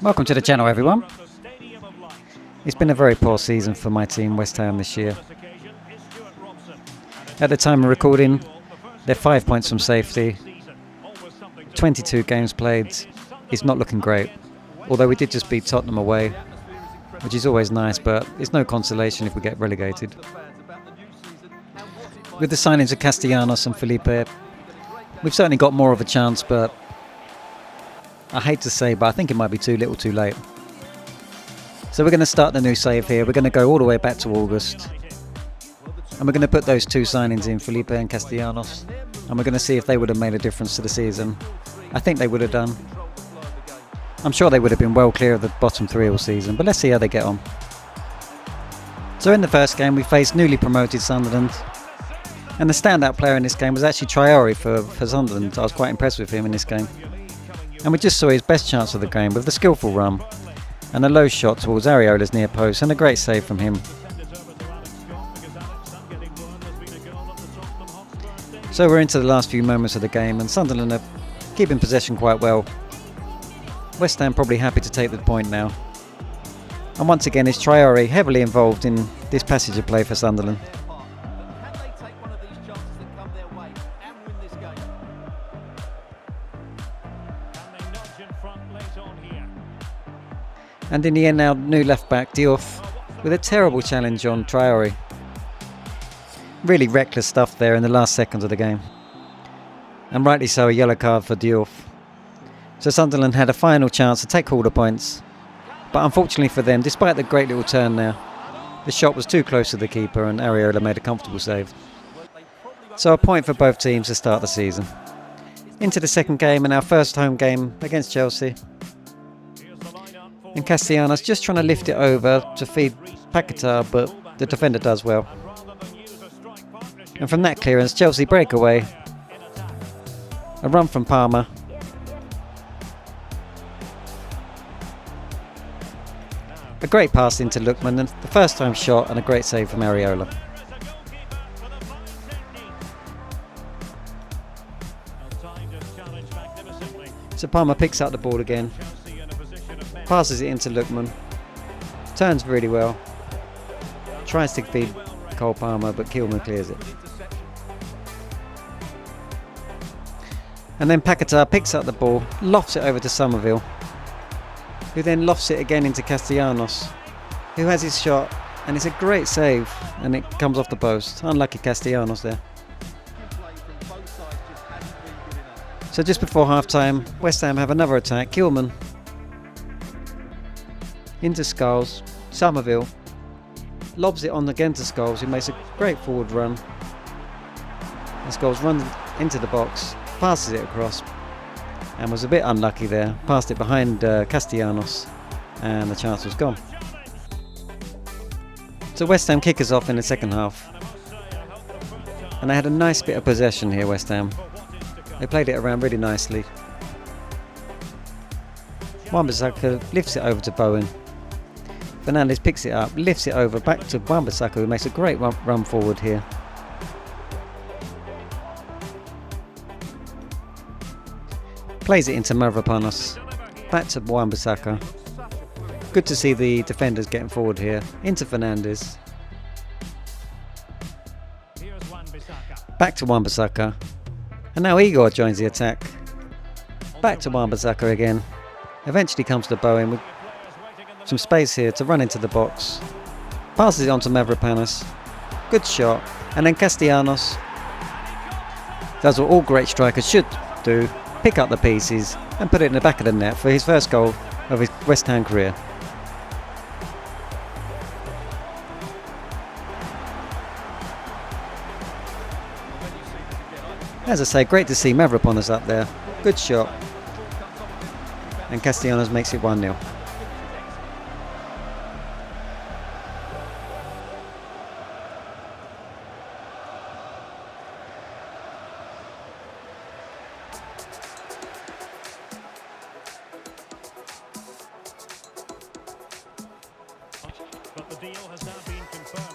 Welcome to the channel, everyone. It's been a very poor season for my team, West Ham, this year. At the time of recording, they're 5 points from safety. 22 games played. It's not looking great. Although we did just beat Tottenham away, which is always nice, but it's no consolation if we get relegated. With the signings of Castellanos and Felipe, we've certainly got more of a chance, but I hate to say, but I think it might be too little too late. So we're going to start the new save here. We're going to go all the way back to August. And we're going to put those two signings in, Felipe and Castellanos. And we're going to see if they would have made a difference to the season. I think they would have done. I'm sure they would have been well clear of the bottom three all season, but let's see how they get on. So in the first game, we faced newly promoted Sunderland. And the standout player in this game was actually Traore for Sunderland. I was quite impressed with him in this game. And we just saw his best chance of the game with the skillful run and a low shot towards Areola's near post and a great save from him. So we're into the last few moments of the game and Sunderland are keeping possession quite well. West Ham probably happy to take the point now. And once again is Traore heavily involved in this passage of play for Sunderland. And in the end now, new left-back Diouf with a terrible challenge on Traore. Really reckless stuff there in the last seconds of the game. And rightly so, a yellow card for Diouf. So Sunderland had a final chance to take all the points. But unfortunately for them, despite the great little turn there, the shot was too close to the keeper and Areola made a comfortable save. So a point for both teams to start the season. Into the second game and our first home game against Chelsea. And Castellanos just trying to lift it over to feed Paquetá, but the defender does well. And from that clearance, Chelsea breakaway. A run from Palmer. A great pass into Lookman, and the first time shot and a great save from Areola. So Palmer picks up the ball again. Passes it into Lookman. Turns really well. Tries to feed Cole Palmer, but Kilman clears it. And then Paquetá picks up the ball, lofts it over to Somerville, who then lofts it again into Castellanos, who has his shot, and it's a great save, and it comes off the post. Unlucky Castellanos there. So just before half-time, West Ham have another attack. Kilman into Scholes, Somerville lobs it on again to Scholes, who makes a great forward run. And Scholes runs into the box, passes it across, and was a bit unlucky there. Passed it behind Castellanos, and the chance was gone. So West Ham kick us off in the second half. And they had a nice bit of possession here, West Ham. They played it around really nicely. Wan-Bissaka lifts it over to Bowen. Fernandes picks it up, lifts it over back to Wan-Bissaka, who makes a great run forward here. Plays it into Mavropanos, back to Wan-Bissaka. Good to see the defenders getting forward here. Into Fernandes. Back to Wan-Bissaka. And now Igor joins the attack. Back to Wan-Bissaka again. Eventually comes to Bowen with some space here to run into the box. Passes it on to Mavropanos. Good shot. And then Castellanos does what all great strikers should do. Pick up the pieces and put it in the back of the net for his first goal of his West Ham career. As I say, great to see Mavropanos up there. Good shot. And Castellanos makes it 1-0.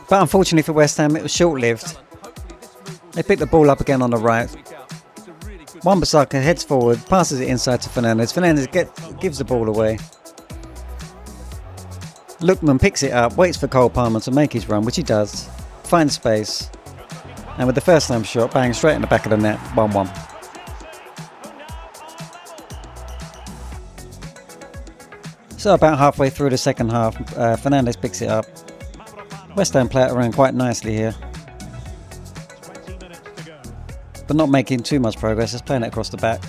But unfortunately for West Ham, it was short-lived. They picked the ball up again on the right. Wan-Bissaka heads forward, passes it inside to Fernandes. Fernandes gives the ball away. Lookman picks it up, waits for Cole Palmer to make his run, which he does. Finds space. And with the first time shot, bang, straight in the back of the net, 1-1. So about halfway through the second half, Fernandes picks it up. West Ham play it around quite nicely here, but not making too much progress, just playing it across the back.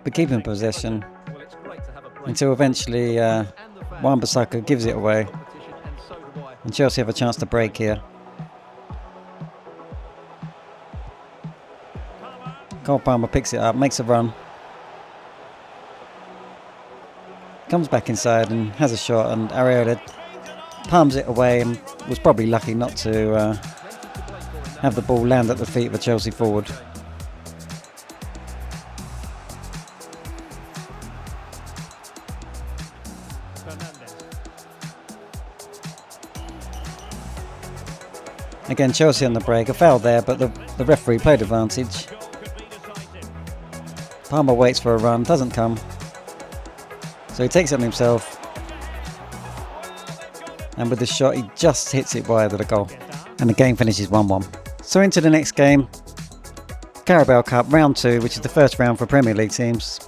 But keeping possession until eventually Wan-Bissaka gives it away and Chelsea have a chance to break here. Cole Palmer picks it up, makes a run, comes back inside and has a shot, and Areola palms it away and was probably lucky not to have the ball land at the feet of a Chelsea forward. Again, Chelsea on the break, a foul there, but the referee played advantage. Palmer waits for a run, doesn't come, so he takes it on himself, and with the shot he just hits it wide of the goal, and the game finishes 1-1. So into the next game, Carabao Cup round 2, which is the first round for Premier League teams.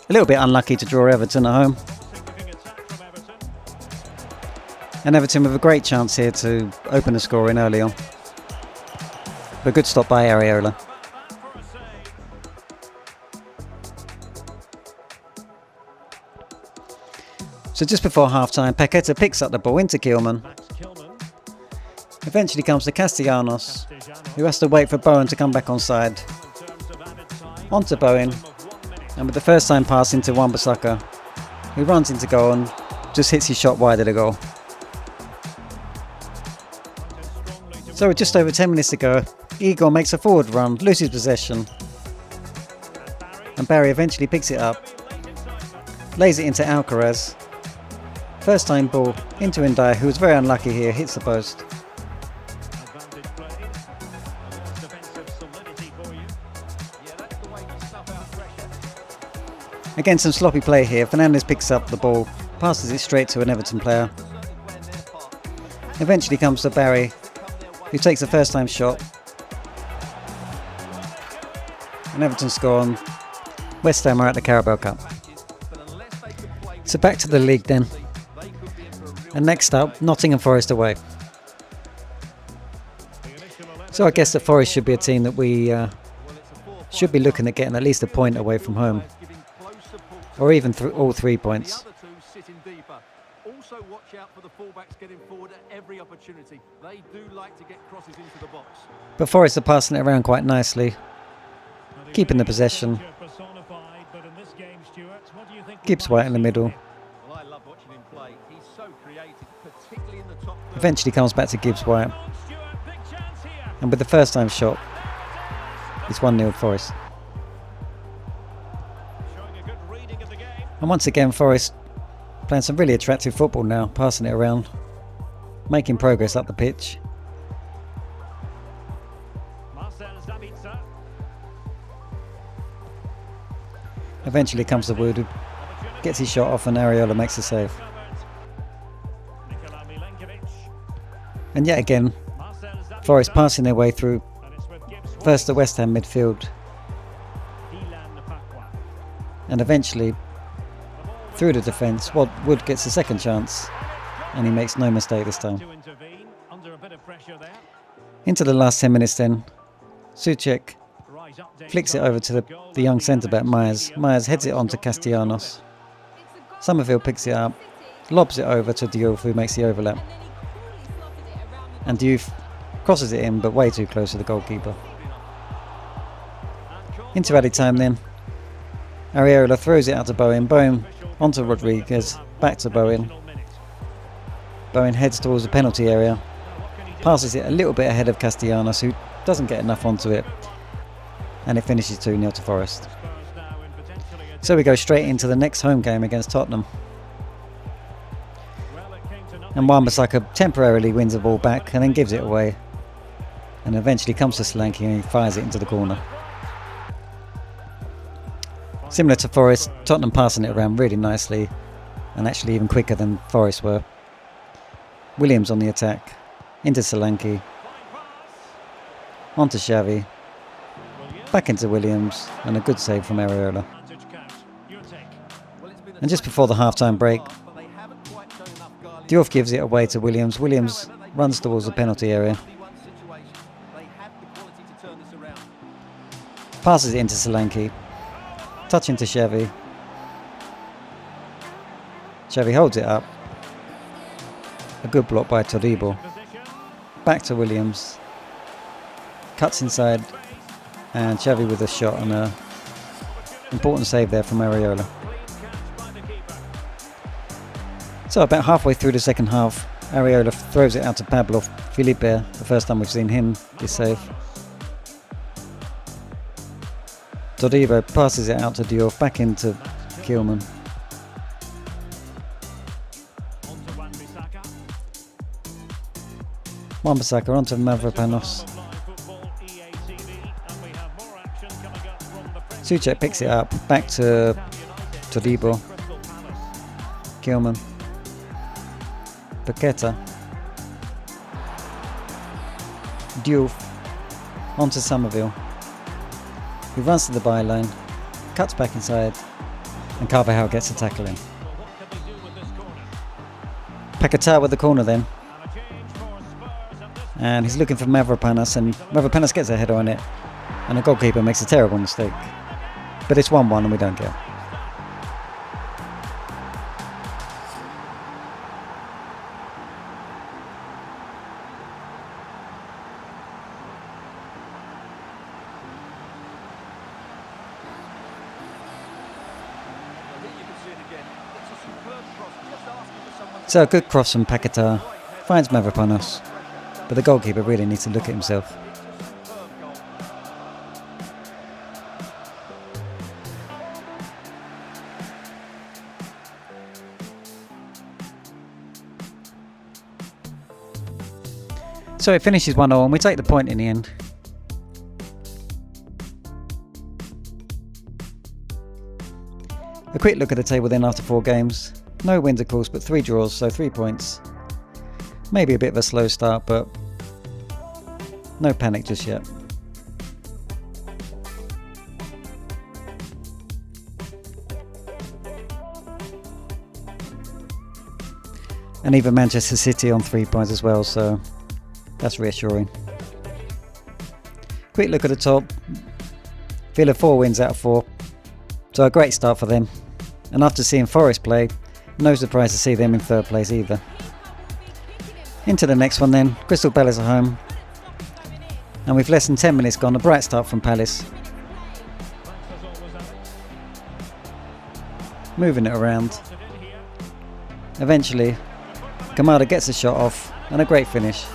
A little bit unlucky to draw Everton at home, and Everton with a great chance here to open the scoring early on, but good stop by Areola. So just before half-time, Paqueta picks up the ball into Kilman. Eventually comes to Castellanos, who has to wait for Bowen to come back onside. On to Bowen, and with the first time pass into Wan-Bissaka, who runs into goal and just hits his shot wide of the goal. So with just over 10 minutes to go, Igor makes a forward run, loses possession, and Barry eventually picks it up, lays it into Alcaraz. First time ball into Ndiaye, who was very unlucky here, hits the post. Again, some sloppy play here. Fernandes picks up the ball, passes it straight to an Everton player. Eventually comes to Barry, who takes the first time shot. And Everton score on. West Ham are at the Carabao Cup. So back to the league then. And next up, Nottingham Forest away. So I guess that Forest should be a team that we should be looking at getting at least a point away from home, or even all 3 points. But Forest are passing it around quite nicely, keeping the possession. Gibbs White in the middle. Eventually comes back to Gibbs White, and with the first time shot, it's 1-0 Forest. And once again, Forest playing some really attractive football now, passing it around, making progress up the pitch. Eventually comes to Wood, who gets his shot off, and Areola makes the save. And yet again, Forest passing their way through first the West Ham midfield, and eventually through the defence. Wood gets a second chance, and he makes no mistake this time. Into the last 10 minutes then, Souček flicks it over to the young centre-back Myers. Myers heads it on to Castellanos. Summerfield picks it up, lobs it over to Diouf, who makes the overlap. And Diouf crosses it in, but way too close to the goalkeeper. Into added time then, Areola throws it out to Bowen. Bowen onto Rodriguez, back to Bowen. Bowen heads towards the penalty area, passes it a little bit ahead of Castellanos, who doesn't get enough onto it, and it finishes 2-0 to Forest. So we go straight into the next home game against Tottenham. And Wan-Bissaka temporarily wins the ball back and then gives it away. And eventually comes to Solanke and he fires it into the corner. Similar to Forest, Tottenham passing it around really nicely and actually even quicker than Forest were. Williams on the attack, into Solanke, onto Xavi, back into Williams, and a good save from Areola. And just before the half-time break, Diouf gives it away to Williams. Williams runs towards the penalty area, passes it into Solanke, touch into Xavi. Xavi holds it up. A good block by Todibo. Back to Williams. Cuts inside. And Xavi with a shot and a important save there from Areola. So about halfway through the second half, Areola throws it out to Pablo Felipe. The first time we've seen him this save. Todibo passes it out to Diouf, back into Kilman. Wan-Bissaka onto Mavropanos. Souček picks it up, back to Todibo. Kilman. Paqueta. Diouf. Onto Somerville. He runs to the byline, cuts back inside, and Carvajal gets a tackle in. Paqueta with the corner then. And he's looking for Mavropanos, and Mavropanos gets a header on it, and the goalkeeper makes a terrible mistake. But it's 1-1 and we don't care. So a good cross from Paqueta, finds Mavropanos, but the goalkeeper really needs to look at himself. So it finishes 1-0 and we take the point in the end. A quick look at the table then after 4 games. No wins of course, but 3 draws, so 3 points. Maybe a bit of a slow start, but no panic just yet. And even Manchester City on 3 points as well, so that's reassuring. Quick look at the top. Villa 4 wins out of 4. So a great start for them. And after seeing Forest play, no surprise to see them in 3rd place either. Into the next one then. Crystal Palace at home. And with less than 10 minutes gone, a bright start from Palace. Moving it around. Eventually, Kamada gets a shot off and a great finish.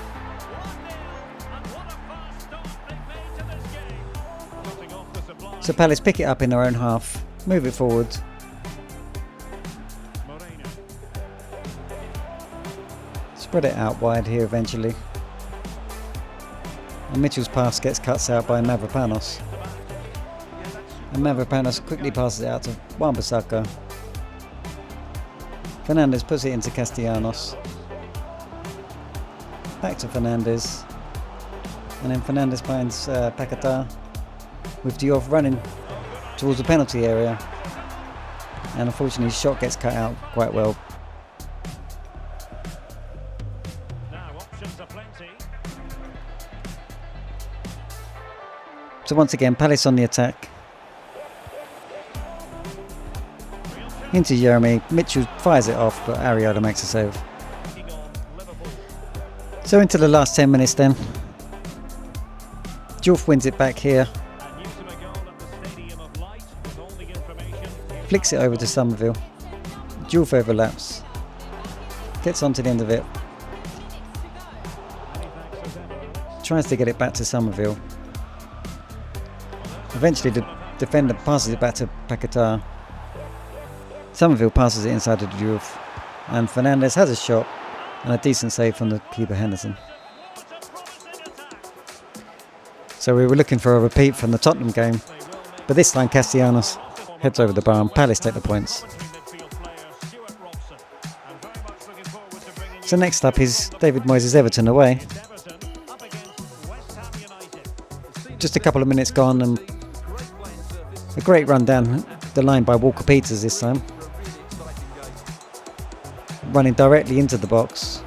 So Palace pick it up in their own half, move it forward. Spread it out wide here eventually. And Mitchell's pass gets cut out by Mavropanos. And Mavropanos quickly passes it out to Wan-Bissaka. Fernandez puts it into Castellanos. Back to Fernandez. And then Fernandez finds Paqueta, with Diouf running towards the penalty area. And unfortunately his shot gets cut out quite well. So once again, Palace on the attack. Into Jeremy. Mitchell fires it off, but Areola makes a save. So into the last 10 minutes then. Diouf wins it back here. Flicks it over to Somerville. Diouf overlaps. Gets onto the end of it. Tries to get it back to Somerville. Eventually the defender passes it back to Paqueta. Somerville passes it inside to Diouf. And Fernandez has a shot And a decent save from the keeper Henderson. So we were looking for a repeat from the Tottenham game, but this time Castellanos heads over the bar and Palace take the points. So next up is David Moyes' Everton away. Just a couple of minutes gone and a great run down the line by Walker-Peters this time. Running directly into the box.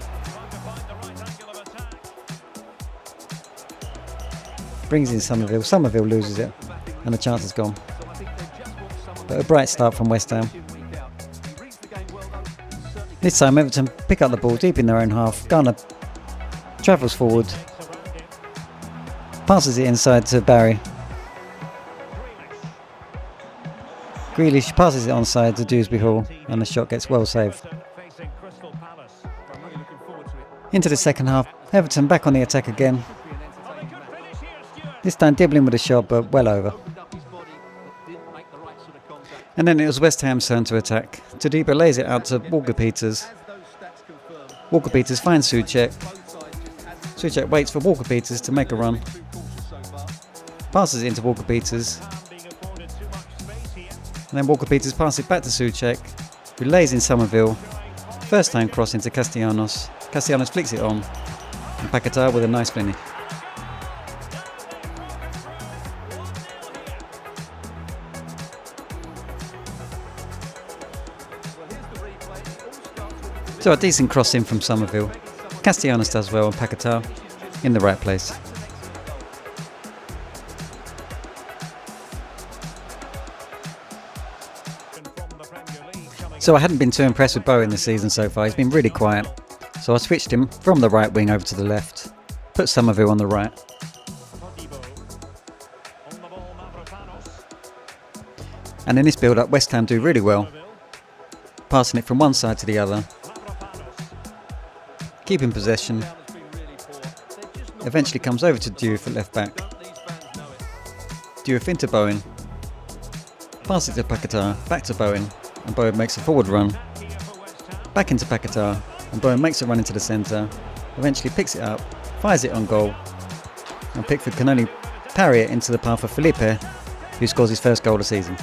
Brings in Somerville. Somerville loses it and the chance is gone. But a bright start from West Ham. This time Everton pick up the ball deep in their own half. Garner travels forward. Passes it inside to Barry. Grealish passes it onside to Dewsbury Hall and the shot gets well saved. Into the second half, Everton back on the attack again. This time dribbling with a shot, but well over. And then it was West Ham's turn to attack. Todibo lays it out to Walker-Peters. Walker-Peters finds Souček. Souček waits for Walker-Peters to make a run. Passes it into Walker-Peters. And then Walker-Peters passes it back to Souček, who lays in Somerville. First time cross into Castellanos. Castellanos flicks it on. And Paquetá with a nice finish. So a decent cross in from Somerville. Castellanos does well and Paquetá in the right place. So I hadn't been too impressed with Bowen this season so far. He's been really quiet. So I switched him from the right wing over to the left. Put Somerville on the right. And in this build-up, West Ham do really well. Passing it from one side to the other. Keeping possession. Eventually comes over to Diouf at left back. Diouf into Bowen. Passes to Paquetá, back to Bowen, and Bowen makes a forward run. Back into Paquetá, and Bowen makes a run into the centre. Eventually picks it up, fires it on goal, and Pickford can only parry it into the path of Felipe, who scores his first goal of the season.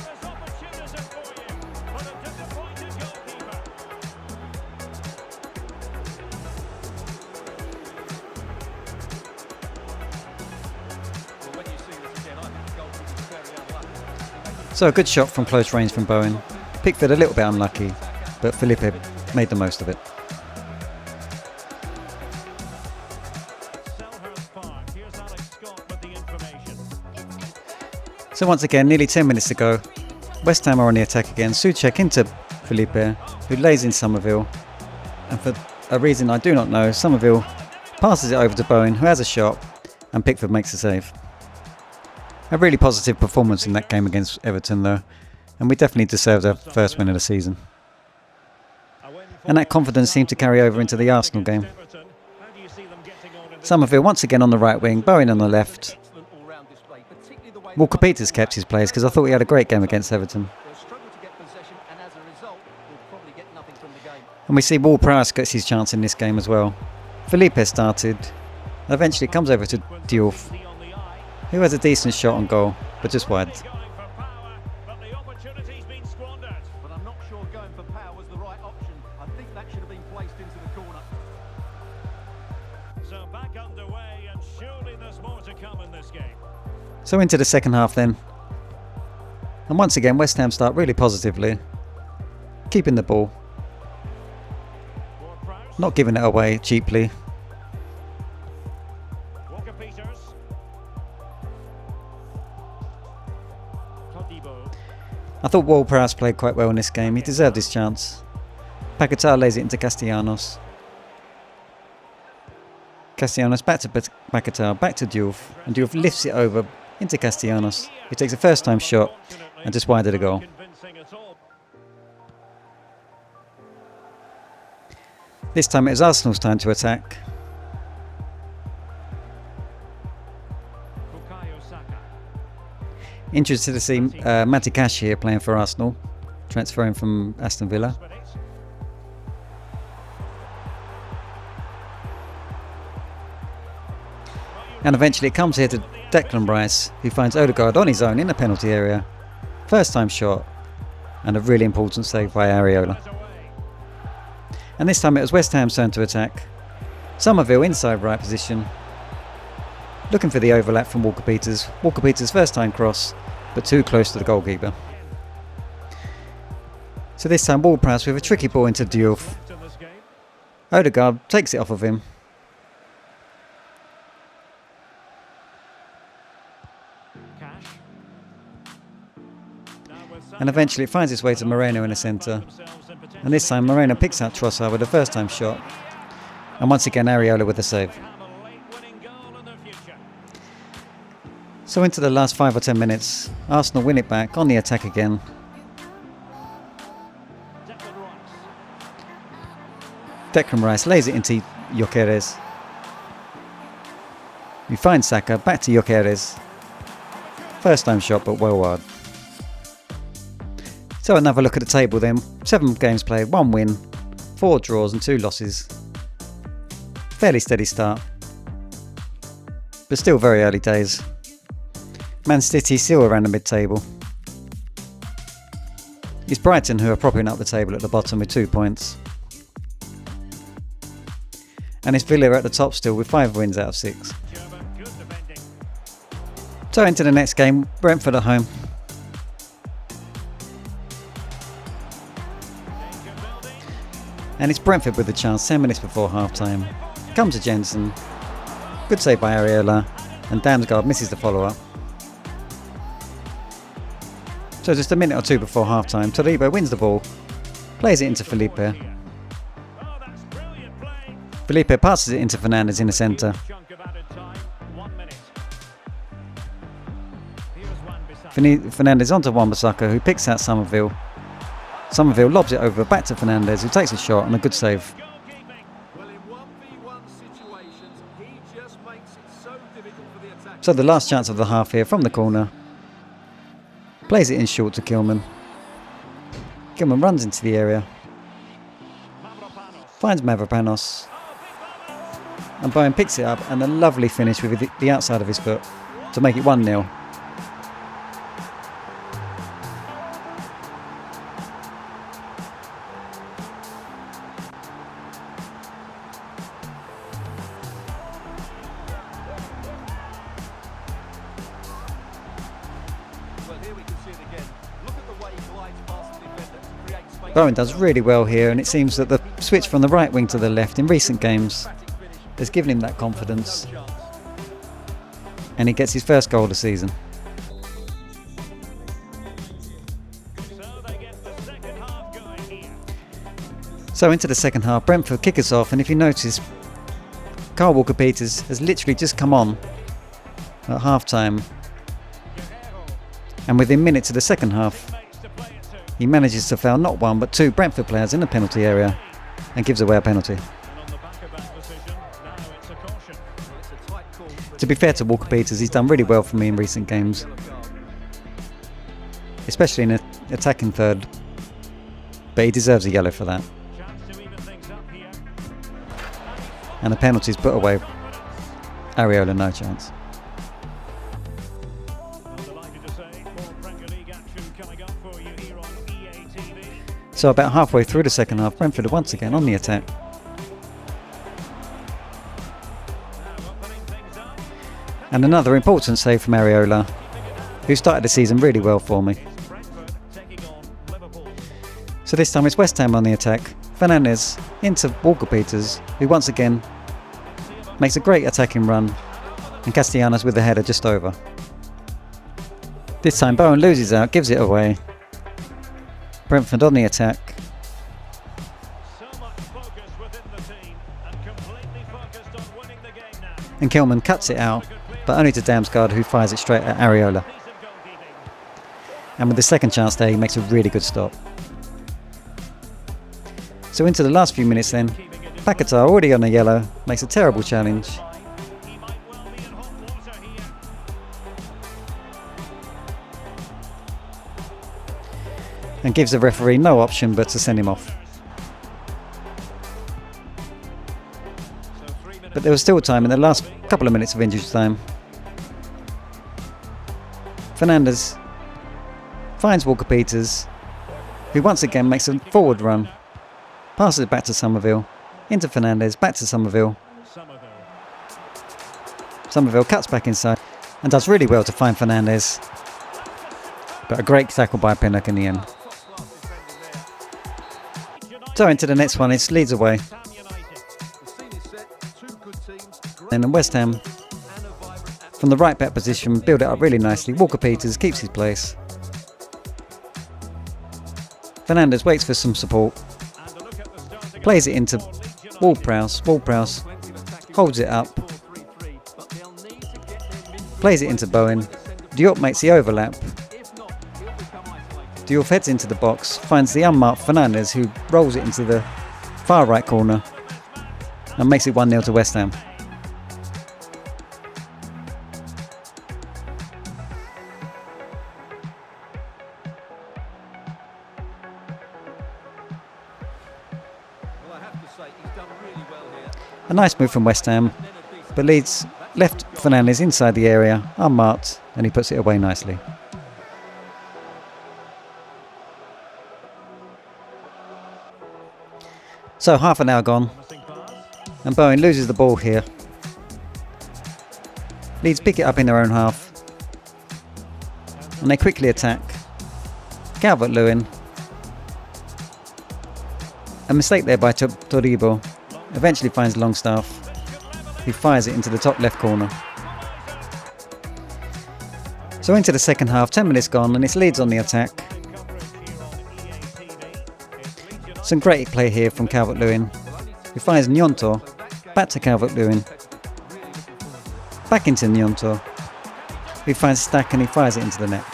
So a good shot from close range from Bowen. Pickford a little bit unlucky, but Felipe made the most of it. So once again, nearly 10 minutes to go. West Ham are on the attack again. Souček into Felipe, who lays in Somerville. And for a reason I do not know, Somerville passes it over to Bowen, who has a shot, and Pickford makes a save. A really positive performance in that game against Everton though, and we definitely deserved our first win of the season. And that confidence seemed to carry over into the Arsenal game. Somerville once again on the right wing, Bowen on the left. Walker-Peters kept his place because I thought he had a great game against Everton. And we see Ward-Prowse gets his chance in this game as well. Felipe started, eventually comes over to Diouf, who has a decent shot on goal, but just wide. So into the second half then. And once again, West Ham start really positively. Keeping the ball. Not giving it away cheaply. I thought Ward-Prowse played quite well in this game. He deserved his chance. Paquetá lays it into Castellanos. Castellanos back to Paquetá, back to Diouf. And Diouf lifts it over into Castellanos. He takes a first time shot and just wide of the goal. This time it was Arsenal's time to attack. Interested to see Matty Cash here playing for Arsenal, transferring from Aston Villa. And eventually it comes here to Declan Rice, who finds Odegaard on his own in the penalty area. First time shot, and a really important save by Areola. And this time it was West Ham's turn to attack. Somerville inside right position, looking for the overlap from Walker Peters. Walker Peters' first time cross, but too close to the goalkeeper. So this time Ward-Prowse with a tricky ball into Diouf. Odegaard takes it off of him. And eventually it finds its way to Moreno in the centre. And this time Moreno picks out Trossard with a first time shot. And once again Areola with a save. So into the last 5 or 10 minutes, Arsenal win it back on the attack again. Declan Rice lays it into Gyökeres. We find Saka, back to Gyökeres. First time shot, but well wide. So another look at the table then. 7 games played, 1 win, 4 draws and 2 losses. Fairly steady start, but still very early days. Man City still around the mid-table. It's Brighton who are propping up the table at the bottom with 2 points. And it's Villa at the top still with 5 wins out of 6. So into the next game, Brentford at home. And it's Brentford with the chance 10 minutes before half time. Comes to Jensen. Good save by Areola. And Damsgaard misses the follow-up. So just a minute or 2 before half time, Todibo wins the ball. Plays it into Felipe. Felipe passes it into Fernandes in the centre. Fernandes onto Wan-Bissaka, who picks out Somerville. Somerville lobs it over back to Fernandes, who takes a shot and a good save. So the last chance of the half here from the corner. Plays it in short to Kilman. Kilman runs into the area. Finds Mavropanos. And Bowen picks it up and a lovely finish with the outside of his foot to make it 1-0. Bowen does really well here, and it seems that the switch from the right wing to the left in recent games has given him that confidence, and he gets his first goal of the season. So into the second half, Brentford kick us off, and if you notice, Kyle Walker-Peters has literally just come on at half time, and within minutes of the second half he manages to foul not 1 but 2 Brentford players in the penalty area and gives away a penalty. To be fair to Walker-Peters, he's done really well for me in recent games, especially in an attacking third, but he deserves a yellow for that. And the penalty's put away. Areola no chance. So about halfway through the second half, Brentford are once again on the attack. And another important save from Areola, who started the season really well for me. So this time it's West Ham on the attack. Fernandes into Walker-Peters, who once again makes a great attacking run, and Castellanos with the header just over. This time Bowen loses out, gives it away. Brentford on the attack. And Kilman cuts it out, but only to Damsgaard, who fires it straight at Areola. And with the second chance there, he makes a really good stop. So into the last few minutes then, Paquetá already on a yellow, makes a terrible challenge. And gives the referee no option but to send him off. But there was still time in the last couple of minutes of injury time. Fernandez finds Walker-Peters, who once again makes a forward run. Passes it back to Somerville. Into Fernandez, back to Somerville. Somerville cuts back inside and does really well to find Fernandez. But a great tackle by Pinnock in the end. So into the next one, it's Leeds away. And then West Ham, from the right back position, build it up really nicely. Walker-Peters keeps his place. Fernandez waits for some support. Plays it into Ward-Prowse. Ward-Prowse holds it up. Plays it into Bowen. Diop makes the overlap. Diop heads into the box, finds the unmarked Fernandez, who rolls it into the far right corner and makes it 1-0 to West Ham. A nice move from West Ham, but Leeds left Fernandez inside the area, unmarked, and he puts it away nicely. So half an hour gone, and Bowen loses the ball here. Leeds pick it up in their own half, and they quickly attack. Calvert-Lewin. A mistake there by Toribio. Eventually finds Longstaff, who fires it into the top left corner. So into the second half, 10 minutes gone, and it's Leeds on the attack. Some great play here from Calvert-Lewin, who finds Nyonto, back to Calvert-Lewin, back into Nyonto, who finds Stack and he fires it into the net.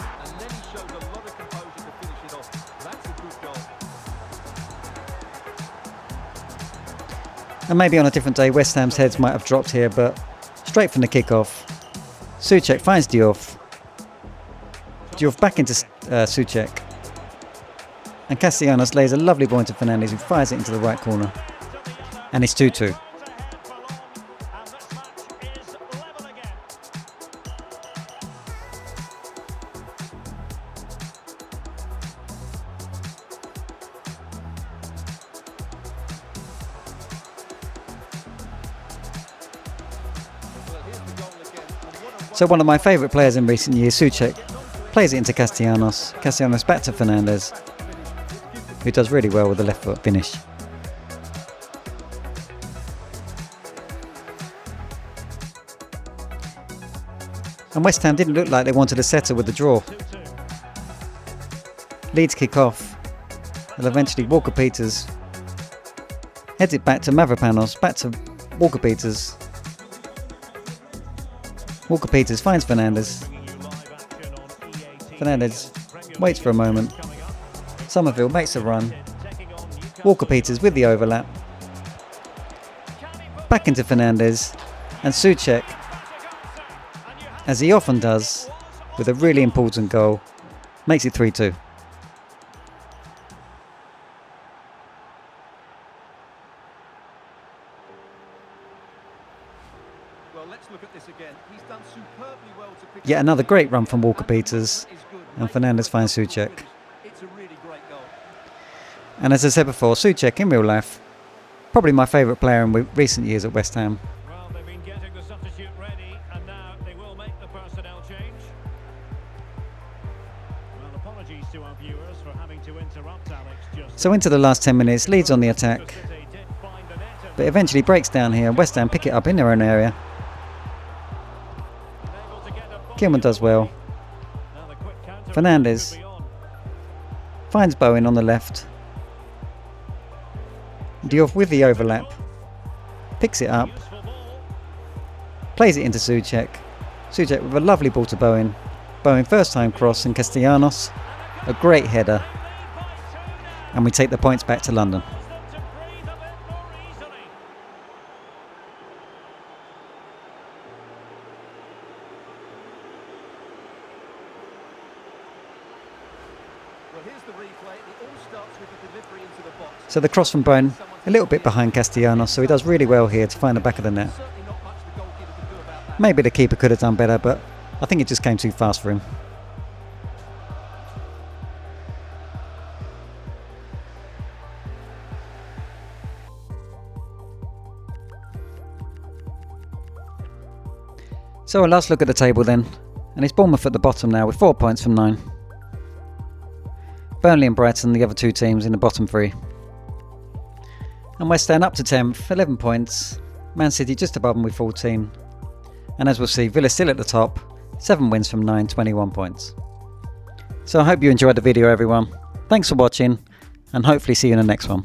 And maybe on a different day West Ham's heads might have dropped here, but straight from the kick-off, Souček finds Diouf. Diouf back into Souček. And Castellanos lays a lovely ball into Fernandez, who fires it into the right corner. And it's 2-2. So one of my favourite players in recent years, Souček, plays it into Castellanos. Castellanos back to Fernandez, who does really well with the left foot finish. And West Ham didn't look like they wanted to settle with the draw. Leeds kick off, and eventually Walker-Peters heads it back to Mavropanos, back to Walker-Peters. Walker-Peters finds Fernandez. Fernandez waits for a moment. Somerville makes a run. Walker-Peters with the overlap. Back into Fernandez. And Souček, as he often does, with a really important goal, makes it 3-2. Yet another great run from Walker-Peters, and Fernandez finds Souček. And as I said before, Souček in real life, probably my favourite player in recent years at West Ham. So into the last 10 minutes, Leeds on the attack, but eventually breaks down here. West Ham pick it up in their own area. Kilman does well. Fernandez finds Bowen on the left. Diouf with the overlap. Picks it up. Plays it into Souček. Souček with a lovely ball to Bowen. Bowen first time cross, and Castellanos, a great header. And we take the points back to London. So the cross from Bowen, a little bit behind Castellanos, so he does really well here to find the back of the net. Maybe the keeper could have done better, but I think it just came too fast for him. So a last look at the table then, and it's Bournemouth at the bottom now with 4 points from 9. Burnley and Brighton, the other two teams, in the bottom 3. And West Ham up to 10th, 11 points. Man City just above them with 14. And as we'll see, Villa still at the top, 7 wins from 9, 21 points. So I hope you enjoyed the video, everyone. Thanks for watching, and hopefully see you in the next one.